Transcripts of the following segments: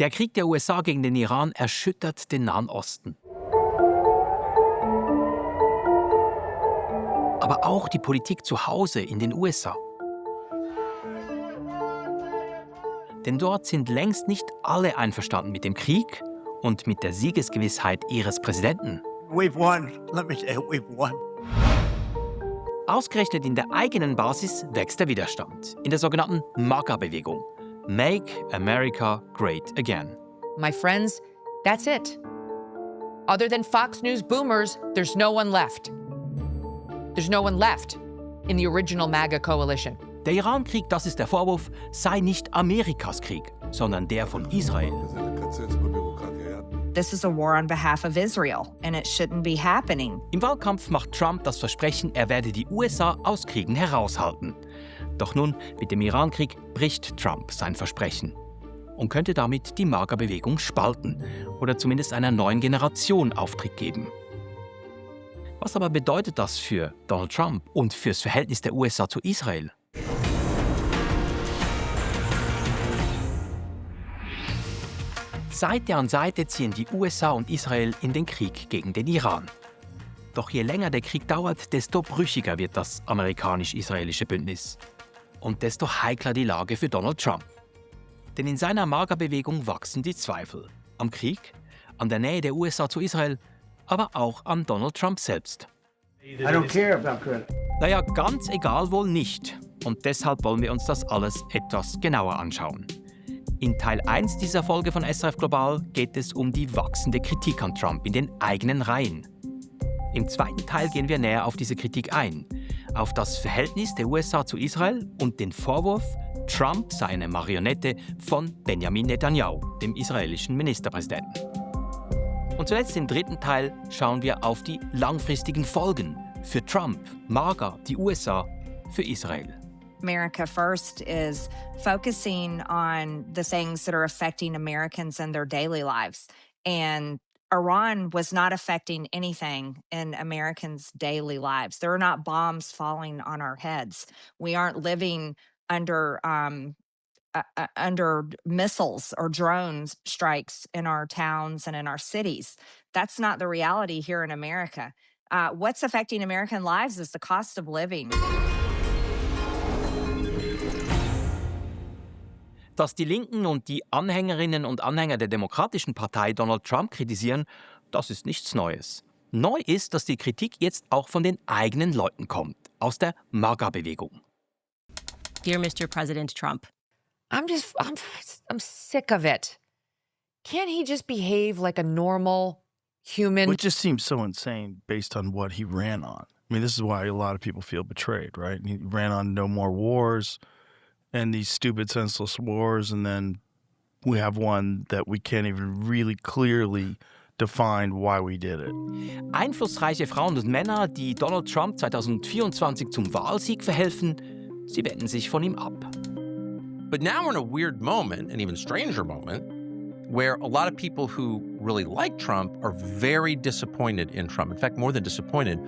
Der Krieg der USA gegen den Iran erschüttert den Nahen Osten. Aber auch die Politik zu Hause in den USA. Denn dort sind längst nicht alle einverstanden mit dem Krieg und mit der Siegesgewissheit ihres Präsidenten. We've won. Let me tell you, we've won. Ausgerechnet in der eigenen Basis wächst der Widerstand. In der sogenannten MAGA-Bewegung. Make America Great Again. My friends, that's it. Other than Fox News boomers, there's no one left. There's no one left in the original MAGA coalition. Der Iran-Krieg, das ist der Vorwurf, sei nicht Amerikas Krieg, sondern der von Israel. This is a war on behalf of Israel, and it shouldn't be happening. Im Wahlkampf macht Trump das Versprechen, er werde die USA aus Kriegen heraushalten. Doch nun, mit dem Iran-Krieg, bricht Trump sein Versprechen und könnte damit die MAGA-Bewegung spalten oder zumindest einer neuen Generation Auftritt geben. Was aber bedeutet das für Donald Trump und fürs Verhältnis der USA zu Israel? Seite an Seite ziehen die USA und Israel in den Krieg gegen den Iran. Doch je länger der Krieg dauert, desto brüchiger wird das amerikanisch-israelische Bündnis. Und desto heikler die Lage für Donald Trump. Denn in seiner MAGA-Bewegung wachsen die Zweifel. Am Krieg, an der Nähe der USA zu Israel, aber auch an Donald Trump selbst. I don't care about credit. Naja, ganz egal wohl nicht. Und deshalb wollen wir uns das alles etwas genauer anschauen. In Teil 1 dieser Folge von SRF Global geht es um die wachsende Kritik an Trump in den eigenen Reihen. Im zweiten Teil gehen wir näher auf diese Kritik ein, auf das Verhältnis der USA zu Israel und den Vorwurf, Trump sei eine Marionette von Benjamin Netanyahu, dem israelischen Ministerpräsidenten. Und zuletzt im dritten Teil schauen wir auf die langfristigen Folgen für Trump, MAGA, die USA, für Israel. America First is focusing on the things that are affecting Americans in their daily lives. And Iran was not affecting anything in Americans' daily lives. There are not bombs falling on our heads. We aren't living under missiles or drone strikes in our towns and in our cities. That's not the reality here in America. What's affecting American lives is the cost of living. Dass die Linken und die Anhängerinnen und Anhänger der Demokratischen Partei Donald Trump kritisieren, das ist nichts Neues. Neu ist, dass die Kritik jetzt auch von den eigenen Leuten kommt, aus der MAGA-Bewegung. Dear Mr. President Trump, I'm sick of it. Can't he just behave like a normal human? Well, it just seems so insane based on what he ran on. I mean, this is why a lot of people feel betrayed, right? He ran on no more wars and these stupid, senseless wars, and then we have one that we can't even really clearly define why we did it. Einflussreiche Frauen und Männer, die Donald Trump 2024 zum Wahlsieg verhelfen, sie wenden sich von ihm ab. But now we're in a weird moment, an even stranger moment, where a lot of people who really like Trump are very disappointed in Trump. In fact, more than disappointed,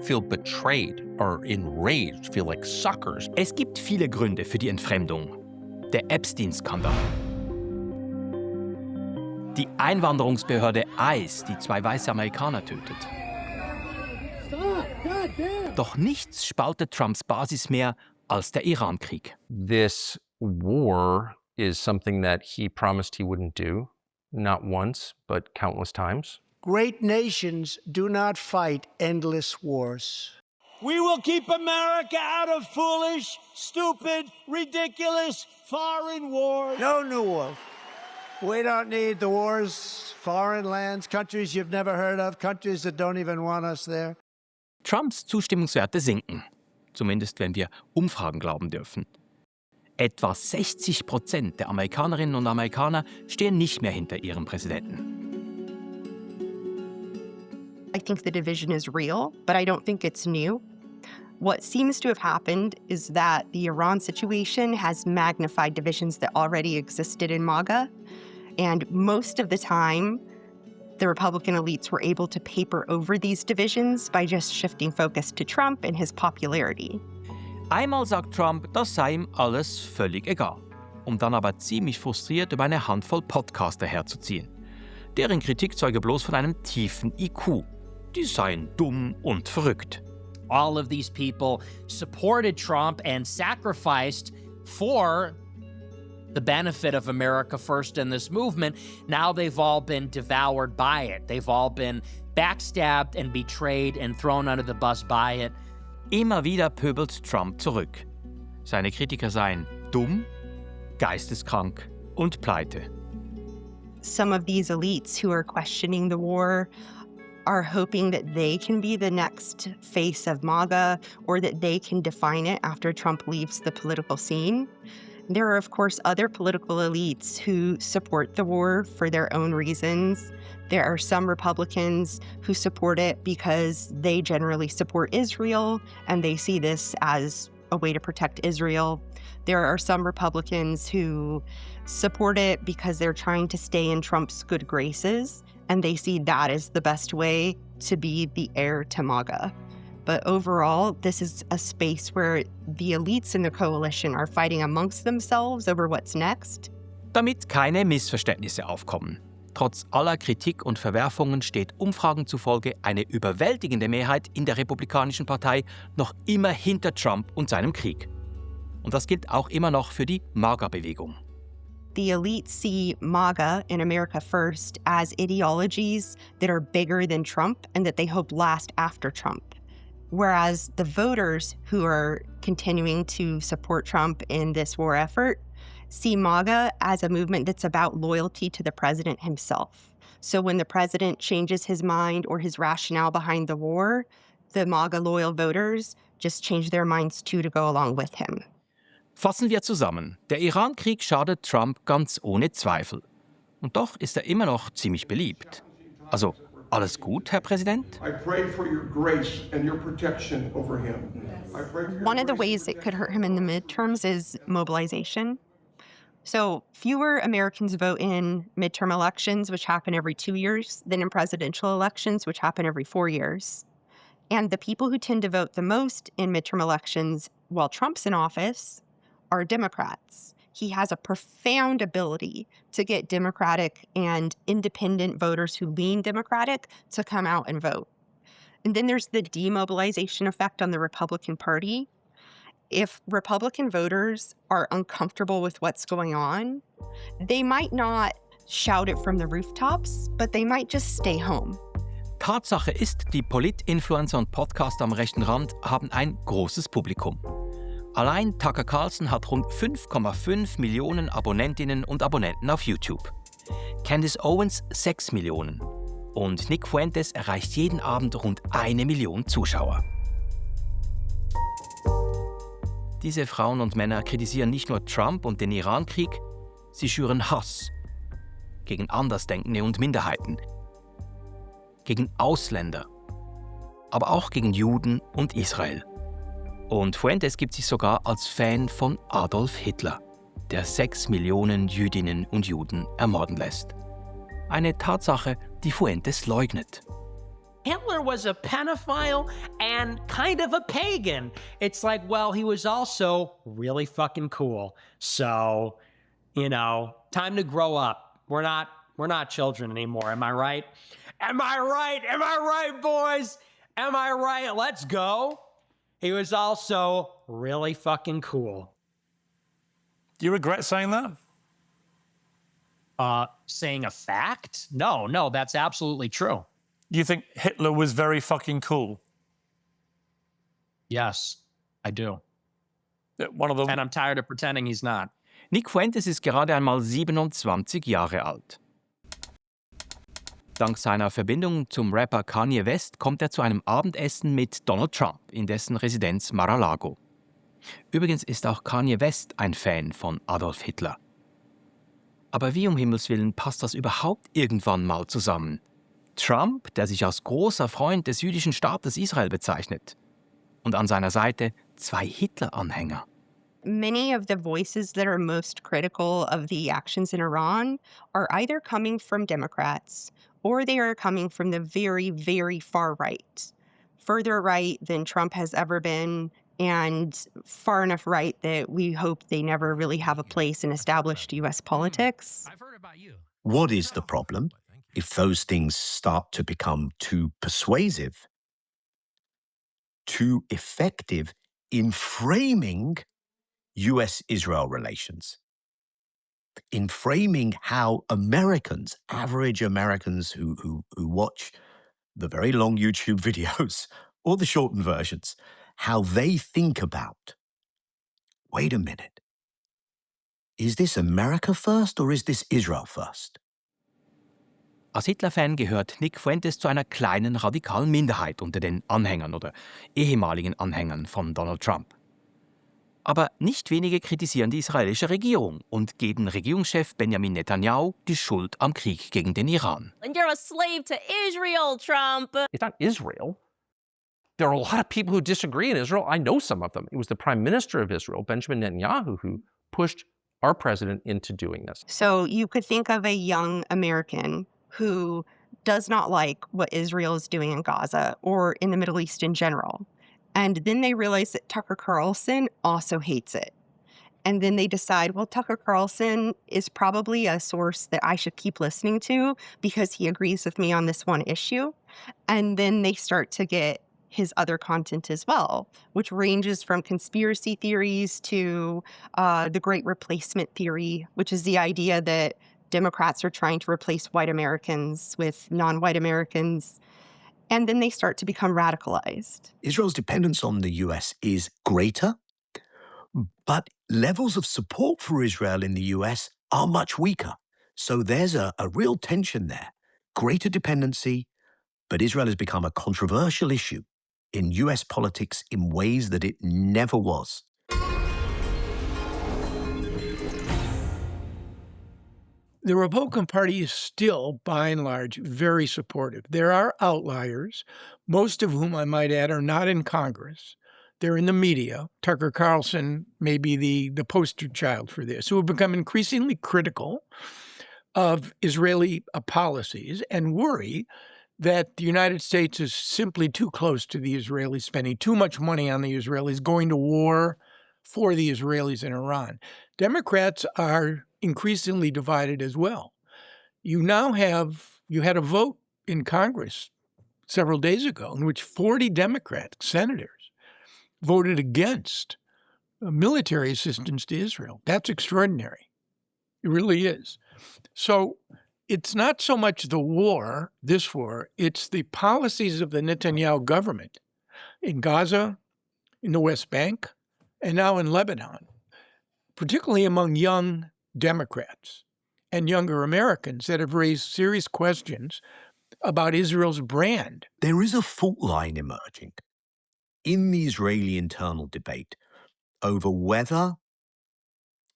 feel betrayed or enraged, feel like suckers. Es gibt viele Gründe für die Entfremdung. Der Epstein-Skandal. Die Einwanderungsbehörde ICE, die 2 weiße Amerikaner tötet. Doch nichts spaltet Trumps Basis mehr als der Iran-Krieg. This war is something that he promised he wouldn't do, not once, but countless times. Great nations do not fight endless wars. We will keep America out of foolish, stupid, ridiculous foreign wars. No new wars. We don't need the wars, foreign lands, countries you've never heard of, countries that don't even want us there. Trumps Zustimmungswerte sinken, zumindest wenn wir Umfragen glauben dürfen. Etwa 60% der Amerikanerinnen und Amerikaner stehen nicht mehr hinter ihrem Präsidenten. I think the division is real, but I don't think it's new. What seems to have happened is that the Iran situation has magnified divisions that already existed in MAGA. And most of the time, the Republican elites were able to paper over these divisions by just shifting focus to Trump and his popularity. Einmal sagt Trump, das sei ihm alles völlig egal. um dann aber ziemlich frustriert über eine Handvoll Podcaster herzuziehen. Deren Kritik zeuge bloß von einem tiefen IQ. Die seien dumm und verrückt. All of these people supported Trump and sacrificed for the benefit of America First in this movement. Now they've all been devoured by it. They've all been backstabbed and betrayed and thrown under the bus by it. Immer wieder pöbelt Trump zurück. Seine Kritiker seien dumm, geisteskrank und pleite. Some of these elites who are questioning the war are hoping that they can be the next face of MAGA or that they can define it after Trump leaves the political scene. There are, of course, other political elites who support the war for their own reasons. There are some Republicans who support it because they generally support Israel and they see this as a way to protect Israel. There are some Republicans who support it because they're trying to stay in Trump's good graces, and they see that as the best way to be the heir to MAGA. But overall, this is a space where the elites in the coalition are fighting amongst themselves over what's next. Damit keine Missverständnisse aufkommen. Trotz aller Kritik und Verwerfungen steht Umfragen zufolge eine überwältigende Mehrheit in der Republikanischen Partei noch immer hinter Trump und seinem Krieg. Und das gilt auch immer noch für die MAGA-Bewegung. The elites see MAGA and America First as ideologies that are bigger than Trump and that they hope last after Trump. Whereas the voters who are continuing to support Trump in this war effort see MAGA as a movement that's about loyalty to the president himself. So when the president changes his mind or his rationale behind the war, the MAGA loyal voters just change their minds too to go along with him. Fassen wir zusammen. Der Iran-Krieg schadet Trump ganz ohne Zweifel. Und doch ist er immer noch ziemlich beliebt. Also, alles gut, Herr Präsident? I pray for your grace and your protection over him. One of the ways it could hurt him in the midterms is mobilization. So fewer Americans vote in midterm elections, which happen every 2 years, than in presidential elections, which happen every 4 years. And the people who tend to vote the most in midterm elections while Trump's in office are Democrats. He has a profound ability to get Democratic and independent voters who lean Democratic to come out and vote. And then there's the demobilization effect on the Republican Party. If Republican voters are uncomfortable with what's going on, they might not shout it from the rooftops, but they might just stay home. Tatsache ist, die Polit-Influencer und Podcaster am rechten Rand haben ein großes Publikum. Allein Tucker Carlson hat rund 5,5 Millionen Abonnentinnen und Abonnenten auf YouTube. Candace Owens 6 Millionen. Und Nick Fuentes erreicht jeden Abend rund 1 Million Zuschauer. Diese Frauen und Männer kritisieren nicht nur Trump und den Iran-Krieg, sie schüren Hass gegen Andersdenkende und Minderheiten, gegen Ausländer, aber auch gegen Juden und Israel. Und Fuentes gibt sich sogar als Fan von Adolf Hitler, der 6 Millionen Jüdinnen und Juden ermorden lässt. Eine Tatsache, die Fuentes leugnet. Hitler was a pedophile and kind of a pagan. It's like, well, he was also really fucking cool. So, you know, time to grow up. We're not children anymore. Am I right? Am I right? Am I right, boys? Am I right? Let's go. He was also really fucking cool. Do you regret saying that? Saying a fact? No, that's absolutely true. You think Hitler was very fucking cool? Yes, I do. One of the... And I'm tired of pretending he's not. Nick Fuentes ist gerade einmal 27 Jahre alt. Dank seiner Verbindung zum Rapper Kanye West kommt er zu einem Abendessen mit Donald Trump in dessen Residenz Mar-a-Lago. Übrigens ist auch Kanye West ein Fan von Adolf Hitler. Aber wie um Himmels Willen passt das überhaupt irgendwann mal zusammen? Trump, der sich als großer Freund des jüdischen Staates Israel bezeichnet. Und an seiner Seite 2 Hitler-Anhänger. Many of the voices that are most critical of the actions in Iran are either coming from Democrats or they are coming from the very, very far right. Further right than Trump has ever been, and far enough right that we hope they never really have a place in established U.S. politics. What is the problem if those things start to become too persuasive, too effective in framing U.S.-Israel relations, in framing how Americans, average Americans who watch the very long YouTube videos or the shortened versions, how they think about, wait a minute, is this America first or is this Israel first? Als Hitler-Fan gehört Nick Fuentes zu einer kleinen radikalen Minderheit unter den Anhängern oder ehemaligen Anhängern von Donald Trump. Aber nicht wenige kritisieren die israelische Regierung und geben Regierungschef Benjamin Netanyahu die Schuld am Krieg gegen den Iran. And you're a slave to Israel, Trump. It's not Israel. There are a lot of people who disagree in Israel. I know some of them. It was the Prime Minister of Israel, Benjamin Netanyahu, who pushed our president into doing this. So you could think of a young American who does not like what Israel is doing in Gaza or in the Middle East in general. And then they realize that Tucker Carlson also hates it. And then they decide, well, Tucker Carlson is probably a source that I should keep listening to because he agrees with me on this one issue. And then they start to get his other content as well, which ranges from conspiracy theories to the Great Replacement theory, which is the idea that Democrats are trying to replace white Americans with non-white Americans. And then they start to become radicalized. Israel's dependence on the US is greater, but levels of support for Israel in the US are much weaker. So there's a real tension there. Greater dependency, but Israel has become a controversial issue in US politics in ways that it never was. The Republican Party is still, by and large, very supportive. There are outliers, most of whom, I might add, are not in Congress. They're in the media. Tucker Carlson may be the poster child for this, who have become increasingly critical of Israeli policies and worry that the United States is simply too close to the Israelis, spending too much money on the Israelis, going to war for the Israelis in Iran. Democrats are increasingly divided as well. You had a vote in Congress several days ago in which 40 Democrat senators voted against military assistance to Israel. That's extraordinary. It really is. So it's not so much the war, this war, it's the policies of the Netanyahu government in Gaza, in the West Bank, and now in Lebanon, particularly among young Democrats and younger Americans that have raised serious questions about Israel's brand. There is a fault line emerging in the Israeli internal debate over whether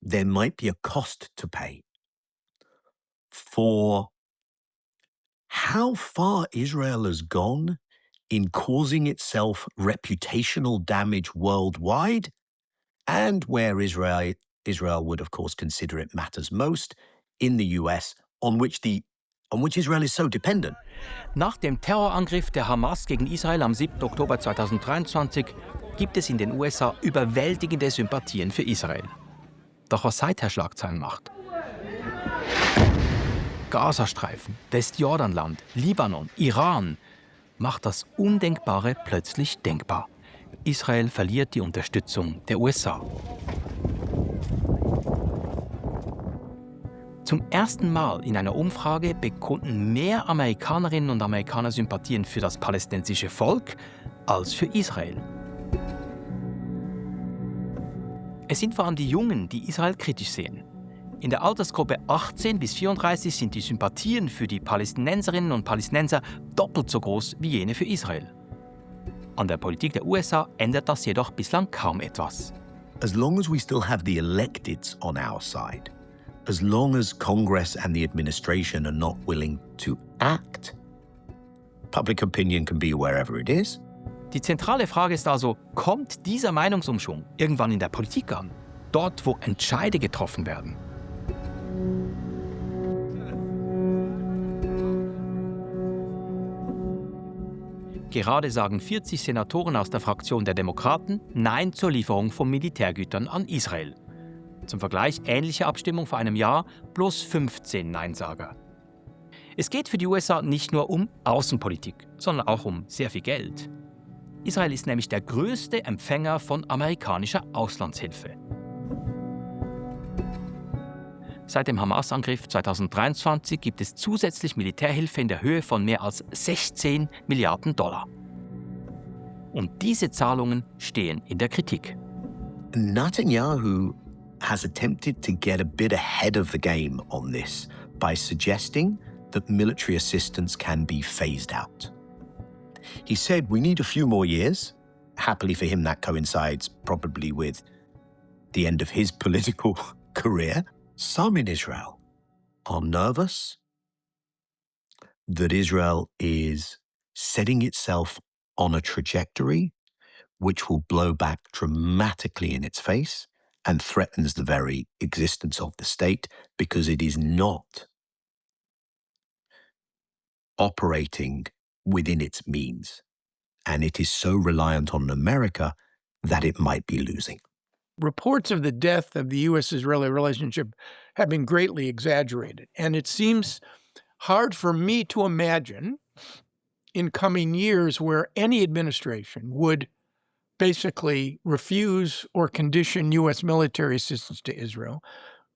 there might be a cost to pay for how far Israel has gone in causing itself reputational damage worldwide, and where Israel would, of course, consider it matters most in the US, on which Israel is so dependent. Nach dem Terrorangriff der Hamas gegen Israel am 7. Oktober 2023 gibt es in den USA überwältigende Sympathien für Israel. Doch was seither Schlagzeilen macht? Gazastreifen, Westjordanland, Libanon, Iran macht das Undenkbare plötzlich denkbar. Israel verliert die Unterstützung der USA. Zum ersten Mal in einer Umfrage bekunden mehr Amerikanerinnen und Amerikaner Sympathien für das palästinensische Volk als für Israel. Es sind vor allem die Jungen, die Israel kritisch sehen. In der Altersgruppe 18 bis 34 sind die Sympathien für die Palästinenserinnen und Palästinenser doppelt so groß wie jene für Israel. An der Politik der USA ändert das jedoch bislang kaum etwas. As long as we still have the electeds on our side, as long as Congress and the administration are not willing to act, public opinion can be wherever it is. Die zentrale Frage ist also, kommt dieser Meinungsumschwung irgendwann in der Politik an? Dort, wo Entscheide getroffen werden? Gerade sagen 40 Senatoren aus der Fraktion der Demokraten Nein zur Lieferung von Militärgütern an Israel. Zum Vergleich ähnliche Abstimmung vor einem Jahr, bloß 15 Neinsager. Es geht für die USA nicht nur um Außenpolitik, sondern auch um sehr viel Geld. Israel ist nämlich der größte Empfänger von amerikanischer Auslandshilfe. Seit dem Hamas-Angriff 2023 gibt es zusätzlich Militärhilfe in der Höhe von mehr als 16 Milliarden $. Und diese Zahlungen stehen in der Kritik. Netanyahu has attempted to get a bit ahead of the game on this by suggesting that military assistance can be phased out. He said we need a few more years. Happily for him, that coincides probably with the end of his political career. Some in Israel are nervous that Israel is setting itself on a trajectory which will blow back dramatically in its face and threatens the very existence of the state because it is not operating within its means. And it is so reliant on America that it might be losing. Reports of the death of the U.S.-Israeli relationship have been greatly exaggerated. And it seems hard for me to imagine in coming years where any administration would basically refuse or condition U.S. military assistance to Israel,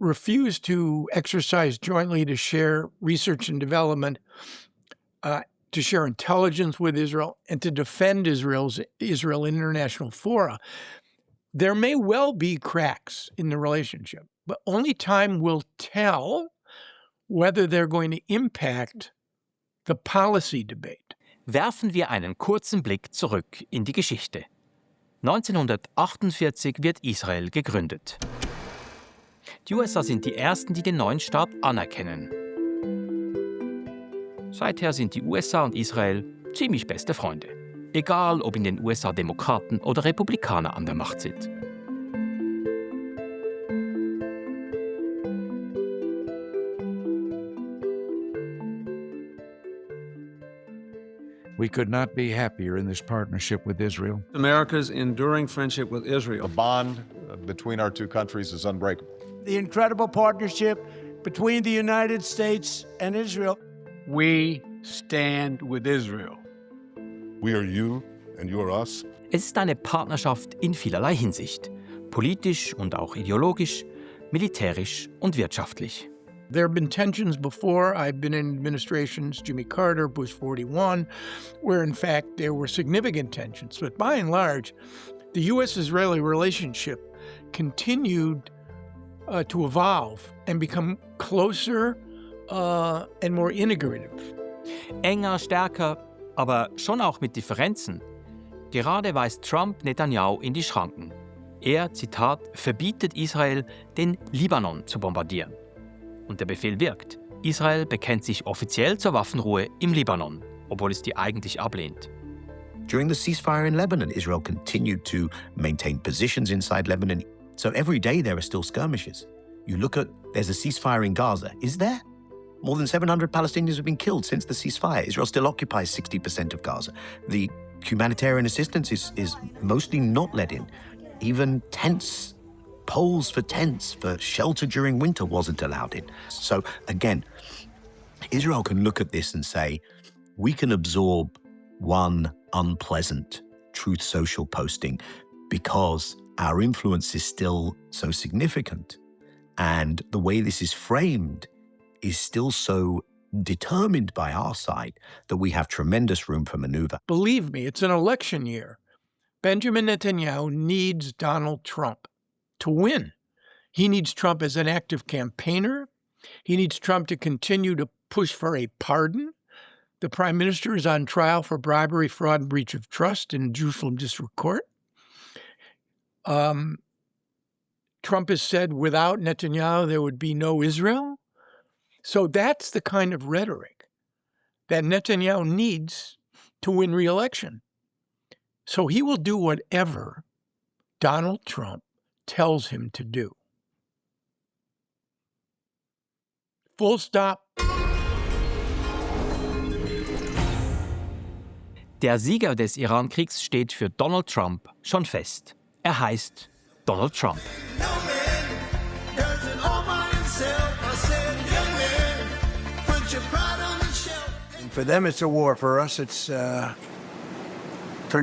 refuse to exercise jointly to share research and development, to share intelligence with Israel, and to defend Israel in international fora. There may well be cracks in the relationship, but only time will tell whether they're going to impact the policy debate. Werfen wir einen kurzen Blick zurück in die Geschichte. 1948 wird Israel gegründet. Die USA sind die ersten, die den neuen Staat anerkennen. Seither sind die USA und Israel ziemlich beste Freunde. Egal, ob in den USA Demokraten oder Republikaner an der Macht sind. We could not be happier in this partnership with Israel. America's enduring friendship with Israel. The bond between our two countries is unbreakable. The incredible partnership between the United States and Israel. We stand with Israel. We are you and you are us. Es ist eine Partnerschaft in vielerlei Hinsicht. Politisch und auch ideologisch, militärisch und wirtschaftlich. There have been tensions before. I've been in administrations, Jimmy Carter, Bush 41, where in fact there were significant tensions. But by and large, the U.S.-Israeli relationship continued to evolve and become closer and more integrative. Enger, stärker, aber schon auch mit Differenzen. Gerade weist Trump Netanyahu in die Schranken. Er, Zitat, verbietet Israel, den Libanon zu bombardieren. Und der Befehl wirkt. Israel bekennt sich offiziell zur Waffenruhe im Libanon, obwohl es die eigentlich ablehnt. During the ceasefire in Lebanon, Israel continued to maintain positions inside Lebanon. So every day there are still skirmishes. You look at, there's a ceasefire in Gaza. Is there? More than 700 Palestinians have been killed since the ceasefire. Israel still occupies 60% of Gaza. The humanitarian assistance is mostly not let in. Even tents, poles for tents, for shelter during winter wasn't allowed in. So again, Israel can look at this and say, we can absorb one unpleasant Truth Social posting because our influence is still so significant. And the way this is framed is still so determined by our side that we have tremendous room for maneuver. Believe me, it's an election year. Benjamin Netanyahu needs Donald Trump to win. He needs Trump as an active campaigner. He needs Trump to continue to push for a pardon. The prime minister is on trial for bribery, fraud, and breach of trust in Jerusalem District Court. Trump has said without Netanyahu, there would be no Israel. So that's the kind of rhetoric that Netanyahu needs to win re-election. So he will do whatever Donald Trump tells him to do. Full stop. Der Sieger des Irankriegs steht für Donald Trump schon fest. Er heißt Donald Trump. For them, it's a war. For us, it's turned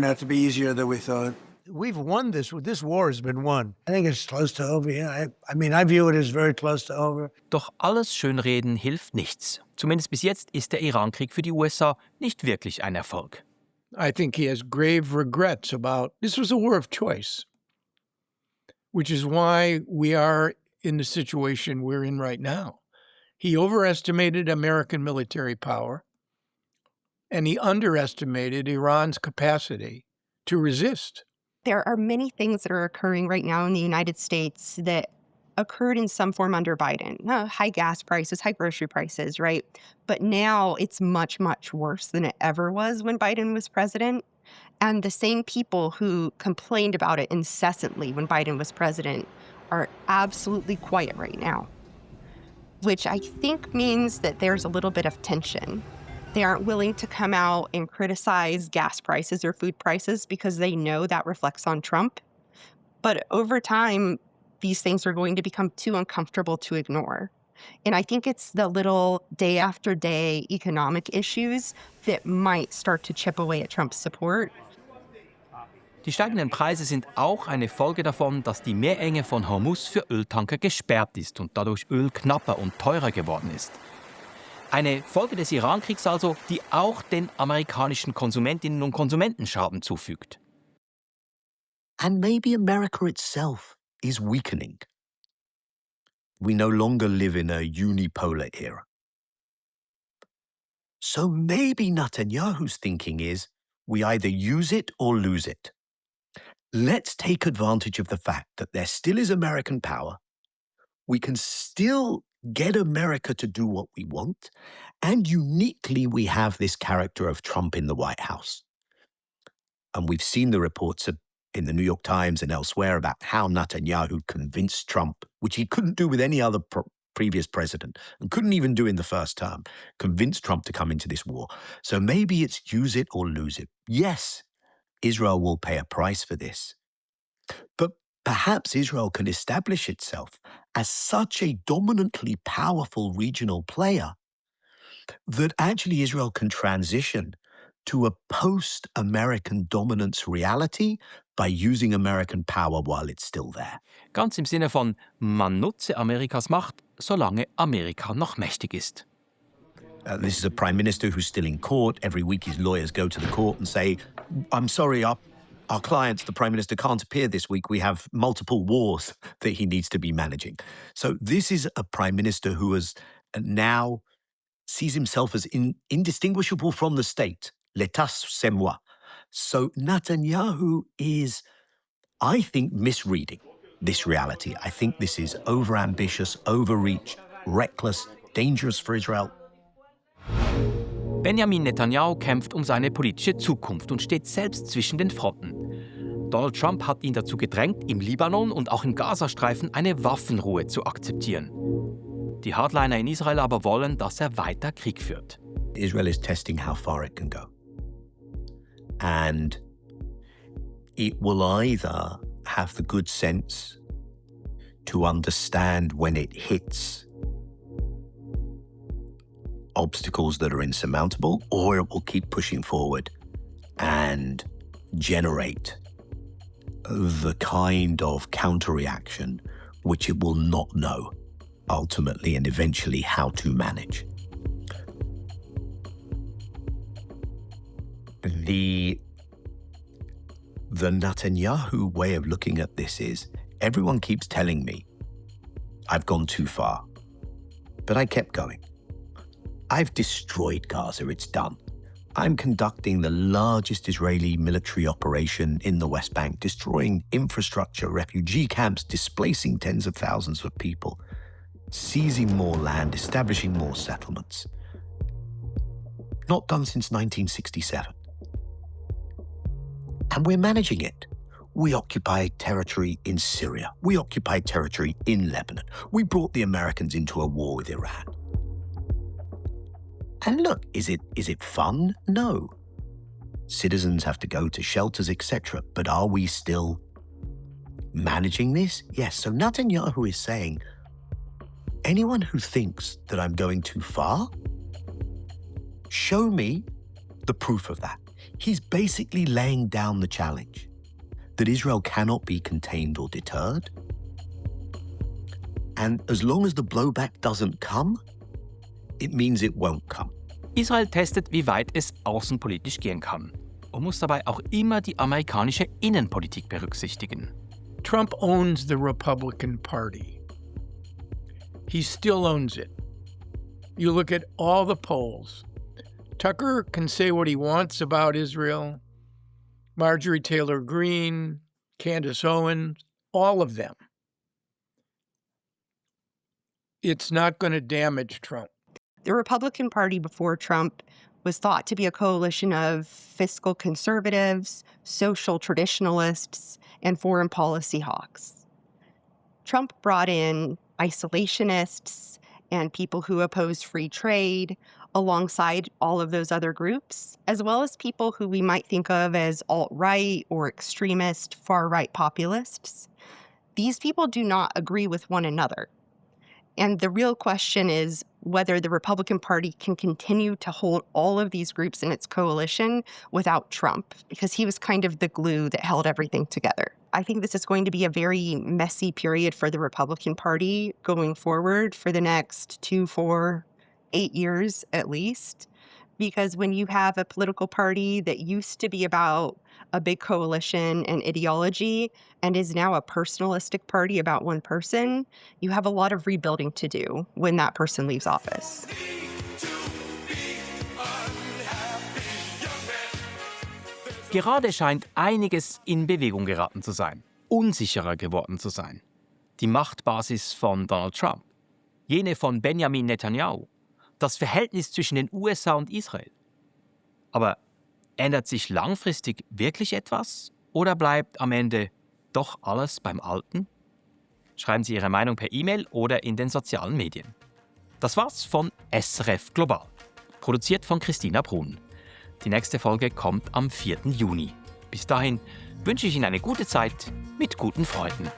out to be easier than we thought. We've won this. This war has been won. I think it's close to over. Yeah, I mean, I view it as very close to over. Doch alles Schönreden hilft nichts. Zumindest bis jetzt ist der Irankrieg für die USA nicht wirklich ein Erfolg. I think he has grave regrets about this was a war of choice, which is why we are in the situation we're in right now. He overestimated American military power, and he underestimated Iran's capacity to resist. There are many things that are occurring right now in the United States that occurred in some form under Biden. High gas prices, high grocery prices, right? But now it's much, much worse than it ever was when Biden was president. And the same people who complained about it incessantly when Biden was president are absolutely quiet right now, which I think means that there's a little bit of tension. They aren't willing to come out and criticize gas prices or food prices because they know that reflects on Trump. But over time, these things are going to become too uncomfortable to ignore. And I think it's the little day after day economic issues that might start to chip away at Trump's support. Die steigenden Preise sind auch eine Folge davon, dass die Meerenge von Hormuz für Öltanker gesperrt ist und dadurch Öl knapper und teurer geworden ist. Eine Folge des Irankriegs also, die auch den amerikanischen Konsumentinnen und Konsumenten Schaden zufügt. And maybe America itself is weakening. We no longer live in a unipolar era. So maybe Netanyahu's thinking is, we either use it or lose it. Let's take advantage of the fact that there still is American power. We can still get America to do what we want. And uniquely, we have this character of Trump in the White House. And we've seen the reports in the New York Times and elsewhere about how Netanyahu convinced Trump, which he couldn't do with any other previous president and couldn't even do in the first term, convinced Trump to come into this war. So maybe it's use it or lose it. Yes, Israel will pay a price for this. But perhaps Israel can establish itself as such a dominantly powerful regional player that actually Israel can transition to a post-American dominance reality by using American power while it's still there. Ganz im Sinne von, man nutze Amerikas Macht, solange Amerika noch mächtig ist. This is a prime minister who's still in court. Every week his lawyers go to the court and say, I'm sorry, our clients, the prime minister, can't appear this week. We have multiple wars that he needs to be managing. So this is a prime minister who has now sees himself as indistinguishable from the state. L'État, c'est moi. So Netanyahu is, I think, misreading this reality. I think this is overambitious, overreach, reckless, dangerous for Israel. Benjamin Netanyahu kämpft um seine politische Zukunft und steht selbst zwischen den Fronten. Donald Trump hat ihn dazu gedrängt, im Libanon und auch im Gazastreifen eine Waffenruhe zu akzeptieren. Die Hardliner in Israel aber wollen, dass er weiter Krieg führt. Israel is testing how far it can go. And it will either have the good sense to understand when it hits obstacles that are insurmountable, or it will keep pushing forward and generate the kind of counter-reaction which it will not know ultimately and eventually how to manage. The Netanyahu way of looking at this is, everyone keeps telling me I've gone too far, but I kept going. I've destroyed Gaza, it's done. I'm conducting the largest Israeli military operation in the West Bank, destroying infrastructure, refugee camps, displacing tens of thousands of people, seizing more land, establishing more settlements. Not done since 1967. And we're managing it. We occupied territory in Syria. We occupied territory in Lebanon. We brought the Americans into a war with Iran. And look, is it fun? No. Citizens have to go to shelters, etc. But are we still managing this? Yes. So Netanyahu is saying, anyone who thinks that I'm going too far, show me the proof of that. He's basically laying down the challenge that Israel cannot be contained or deterred. And as long as the blowback doesn't come, it means it won't come. Israel testet, wie weit es außenpolitisch gehen kann und muss dabei auch immer die amerikanische Innenpolitik berücksichtigen. Trump owns the Republican Party. He still owns it. You look at all the polls. Tucker can say what he wants about Israel. Marjorie Taylor Greene, Candace Owens, all of them. It's not going to damage Trump. The Republican Party before Trump was thought to be a coalition of fiscal conservatives, social traditionalists, and foreign policy hawks. Trump brought in isolationists and people who oppose free trade alongside all of those other groups, as well as people who we might think of as alt-right or extremist far-right populists. These people do not agree with one another. And the real question is whether the Republican Party can continue to hold all of these groups in its coalition without Trump, because he was kind of the glue that held everything together. I think this is going to be a very messy period for the Republican Party going forward for the next 2, 4, 8 years at least, because when you have a political party that used to be about a big coalition and ideology and is now a personalistic party about one person, you have a lot of rebuilding to do when that person leaves office. Gerade scheint einiges in Bewegung geraten zu sein, unsicherer geworden zu sein. Die Machtbasis von Donald Trump, jene von Benjamin Netanyahu, das Verhältnis zwischen den USA und Israel. Aber ändert sich langfristig wirklich etwas oder bleibt am Ende doch alles beim Alten? Schreiben Sie Ihre Meinung per E-Mail oder in den sozialen Medien. Das war's von SRF Global, produziert von Christina Brun. Die nächste Folge kommt am 4. Juni. Bis dahin wünsche ich Ihnen eine gute Zeit mit guten Freunden.